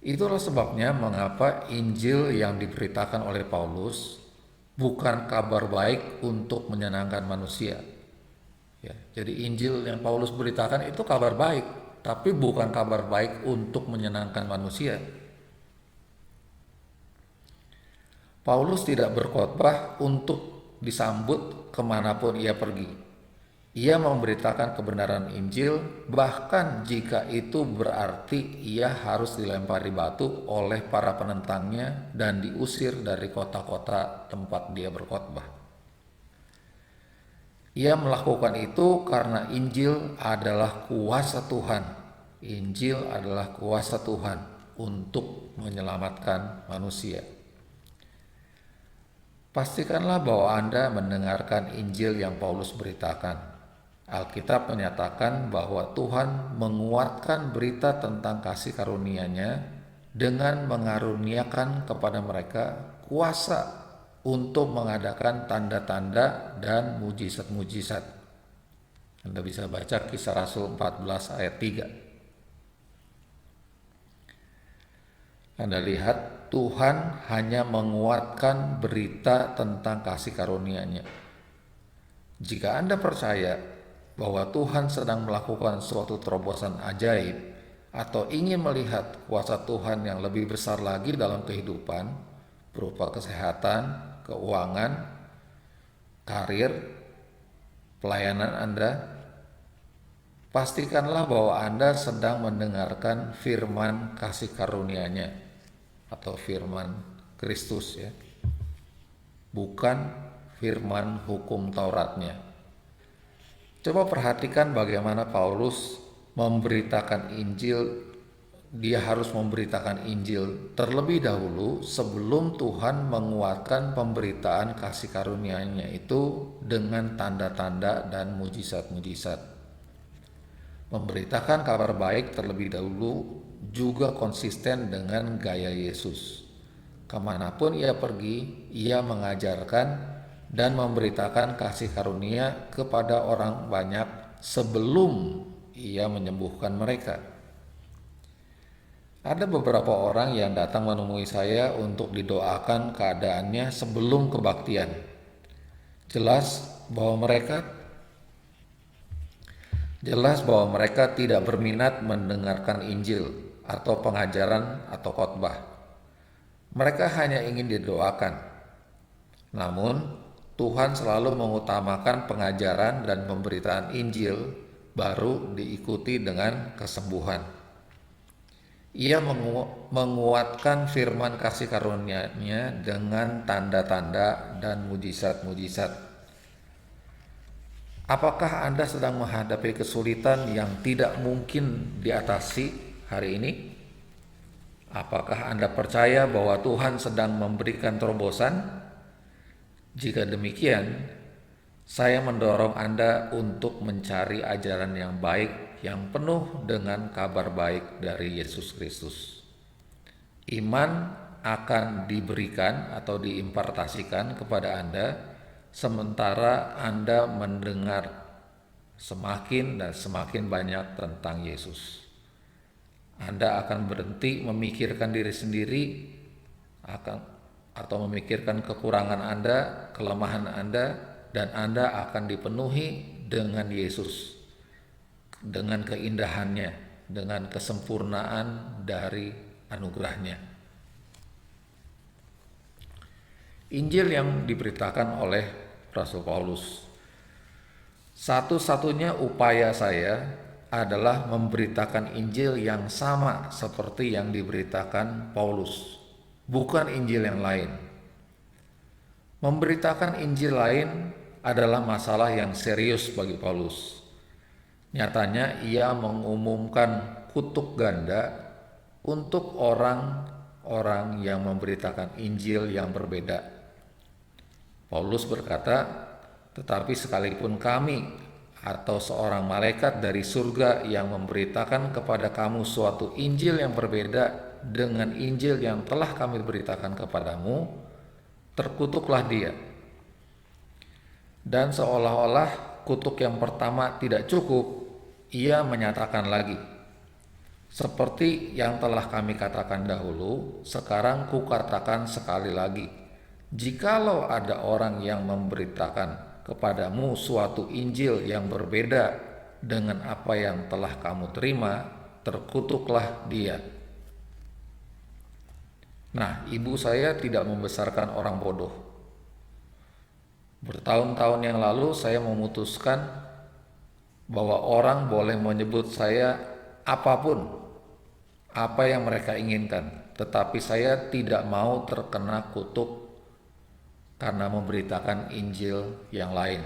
Speaker 1: Itulah sebabnya mengapa Injil yang diberitakan oleh Paulus bukan kabar baik untuk menyenangkan manusia. Ya, jadi Injil yang Paulus beritakan itu kabar baik, tapi bukan kabar baik untuk menyenangkan manusia. Paulus tidak berkhotbah untuk disambut kemanapun ia pergi. Ia memberitakan kebenaran Injil, bahkan jika itu berarti ia harus dilempari batu oleh para penentangnya dan diusir dari kota-kota tempat dia berkhotbah. Ia melakukan itu karena Injil adalah kuasa Tuhan. Injil adalah kuasa Tuhan untuk menyelamatkan manusia. Pastikanlah bahwa Anda mendengarkan Injil yang Paulus beritakan. Alkitab menyatakan bahwa Tuhan menguatkan berita tentang kasih karunia-Nya dengan mengaruniakan kepada mereka kuasa untuk mengadakan tanda-tanda dan mujizat-mujizat. Anda bisa baca Kisah Rasul 14 ayat 3. Anda lihat Tuhan hanya menguatkan berita tentang kasih karunia-Nya. Jika Anda percaya bahwa Tuhan sedang melakukan suatu terobosan ajaib atau ingin melihat kuasa Tuhan yang lebih besar lagi dalam kehidupan berupa kesehatan, keuangan, karir, pelayanan Anda, pastikanlah bahwa Anda sedang mendengarkan firman kasih karunia-Nya atau firman Kristus, ya, bukan firman hukum Tauratnya. Coba perhatikan bagaimana Paulus memberitakan Injil. Dia harus memberitakan Injil terlebih dahulu sebelum Tuhan menguatkan pemberitaan kasih karunia-Nya itu dengan tanda-tanda dan mujizat-mujizat. Memberitakan kabar baik terlebih dahulu juga konsisten dengan gaya Yesus. Kemanapun ia pergi, ia mengajarkan dan memberitakan kasih karunia kepada orang banyak sebelum ia menyembuhkan mereka. Ada beberapa orang yang datang menemui saya untuk didoakan keadaannya sebelum kebaktian. Jelas bahwa mereka tidak berminat mendengarkan Injil atau pengajaran atau khotbah. Mereka hanya ingin didoakan. Namun Tuhan selalu mengutamakan pengajaran dan pemberitaan Injil, baru diikuti dengan kesembuhan. Ia menguatkan firman kasih karunia-Nya dengan tanda-tanda dan mujizat-mujizat. Apakah Anda sedang menghadapi kesulitan yang tidak mungkin diatasi hari ini? Apakah Anda percaya bahwa Tuhan sedang memberikan terobosan? Jika demikian, saya mendorong Anda untuk mencari ajaran yang baik yang penuh dengan kabar baik dari Yesus Kristus. Iman akan diberikan atau diimpartasikan kepada Anda sementara Anda mendengar semakin dan semakin banyak tentang Yesus. Anda akan berhenti memikirkan diri sendiri atau memikirkan kekurangan Anda, kelemahan Anda, dan Anda akan dipenuhi dengan Yesus, dengan keindahannya, dengan kesempurnaan dari anugerahnya. Injil yang diberitakan oleh Rasul Paulus. Satu-satunya upaya saya adalah memberitakan Injil yang sama seperti yang diberitakan Paulus, bukan Injil yang lain. Memberitakan Injil lain adalah masalah yang serius bagi Paulus. Nyatanya ia mengumumkan kutuk ganda untuk orang-orang yang memberitakan Injil yang berbeda. Paulus berkata, "Tetapi sekalipun kami atau seorang malaikat dari surga yang memberitakan kepada kamu suatu Injil yang berbeda dengan Injil yang telah kami beritakan kepadamu, terkutuklah dia." Dan seolah-olah kutuk yang pertama tidak cukup, ia menyatakan lagi, "Seperti yang telah kami katakan dahulu, sekarang kukatakan sekali lagi, jikalau ada orang yang memberitakan kepadamu suatu Injil yang berbeda dengan apa yang telah kamu terima, terkutuklah dia." Nah, ibu saya tidak membesarkan orang bodoh. Bertahun-tahun yang lalu saya memutuskan bahwa orang boleh menyebut saya apapun, apa yang mereka inginkan, tetapi saya tidak mau terkena kutuk karena memberitakan Injil yang lain.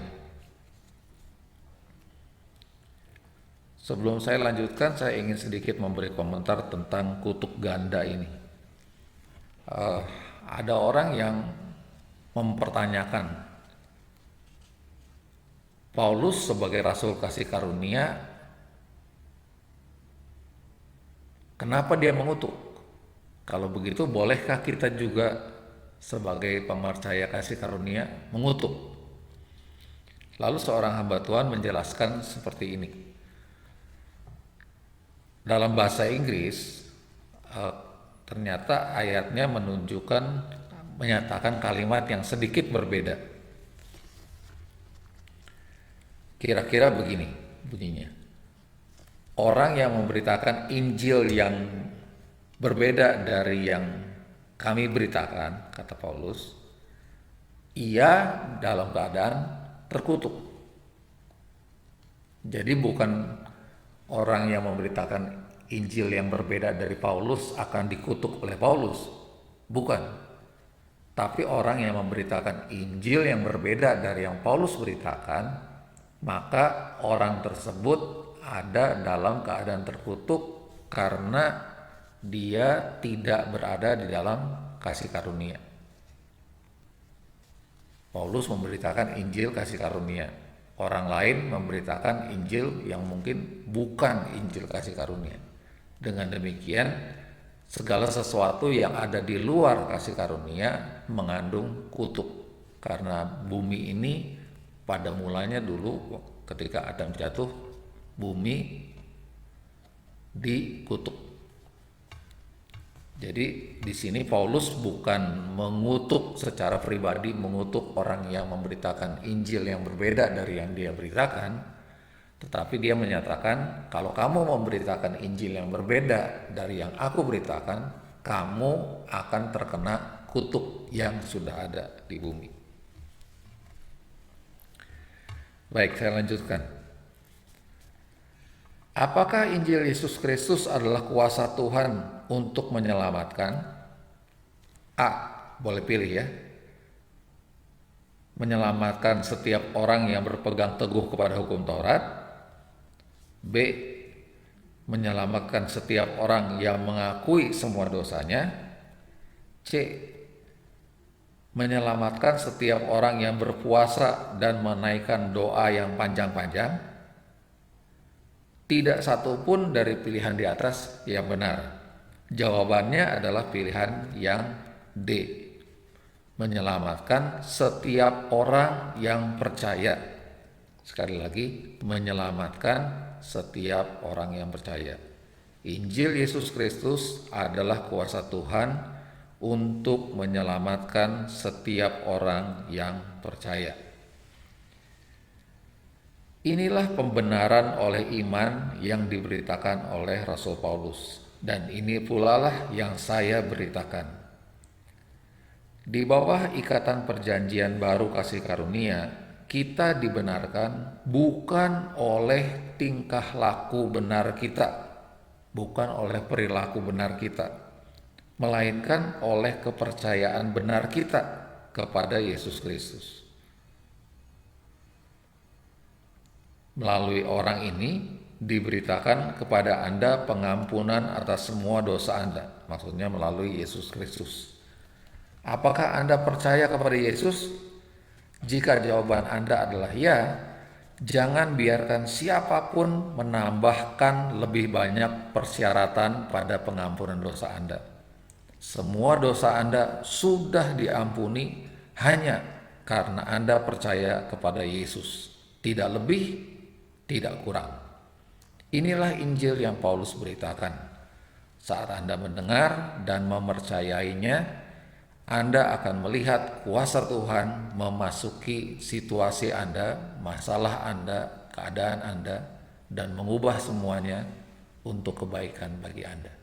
Speaker 1: Sebelum saya lanjutkan, saya ingin sedikit memberi komentar tentang kutuk ganda ini. Ada orang yang mempertanyakan, Paulus sebagai rasul kasih karunia, kenapa dia mengutuk? Kalau begitu, bolehkah kita juga sebagai pemercaya kasih karunia mengutuk? Lalu seorang hamba Tuhan menjelaskan seperti ini. Dalam bahasa Inggris, ternyata ayatnya menyatakan kalimat yang sedikit berbeda. Kira-kira begini bunyinya. Orang yang memberitakan Injil yang berbeda dari yang kami beritakan, kata Paulus, ia dalam keadaan terkutuk. Jadi bukan orang yang memberitakan Injil yang berbeda dari Paulus akan dikutuk oleh Paulus, bukan. Tapi orang yang memberitakan Injil yang berbeda dari yang Paulus beritakan, maka orang tersebut ada dalam keadaan terkutuk karena dia tidak berada di dalam kasih karunia. Paulus memberitakan Injil kasih karunia. Orang lain memberitakan Injil yang mungkin bukan Injil kasih karunia. Dengan demikian, segala sesuatu yang ada di luar kasih karunia mengandung kutuk. Karena bumi ini pada mulanya dulu ketika Adam jatuh, bumi dikutuk. Jadi di sini Paulus bukan mengutuk secara pribadi, mengutuk orang yang memberitakan Injil yang berbeda dari yang dia beritakan, tetapi dia menyatakan kalau kamu memberitakan Injil yang berbeda dari yang aku beritakan, kamu akan terkena kutuk yang sudah ada di bumi. Baik, saya lanjutkan. Apakah Injil Yesus Kristus adalah kuasa Tuhan untuk menyelamatkan? A. Boleh pilih ya. menyelamatkan setiap orang yang berpegang teguh kepada hukum Taurat. B. Menyelamatkan setiap orang yang mengakui semua dosanya. C. Menyelamatkan setiap orang yang berpuasa dan menaikkan doa yang panjang-panjang. Tidak satu pun dari pilihan di atas yang benar. Jawabannya adalah pilihan yang D. Menyelamatkan setiap orang yang percaya. Sekali lagi, menyelamatkan setiap orang yang percaya. Injil Yesus Kristus adalah kuasa Tuhan untuk menyelamatkan setiap orang yang percaya. Inilah pembenaran oleh iman yang diberitakan oleh Rasul Paulus, dan ini pula lah yang saya beritakan. Di bawah ikatan perjanjian baru kasih karunia, kita dibenarkan bukan oleh tingkah laku benar kita, bukan oleh perilaku benar kita, melainkan oleh kepercayaan benar kita kepada Yesus Kristus. Melalui orang ini diberitakan kepada Anda pengampunan atas semua dosa Anda, maksudnya melalui Yesus Kristus. Apakah Anda percaya kepada Yesus? Jika jawaban Anda adalah ya, jangan biarkan siapapun menambahkan lebih banyak persyaratan pada pengampunan dosa Anda. Semua dosa Anda sudah diampuni hanya karena Anda percaya kepada Yesus. Tidak lebih, tidak kurang. Inilah Injil yang Paulus beritakan. Saat Anda mendengar dan mempercayainya, Anda akan melihat kuasa Tuhan memasuki situasi Anda, masalah Anda, keadaan Anda, dan mengubah semuanya untuk kebaikan bagi Anda.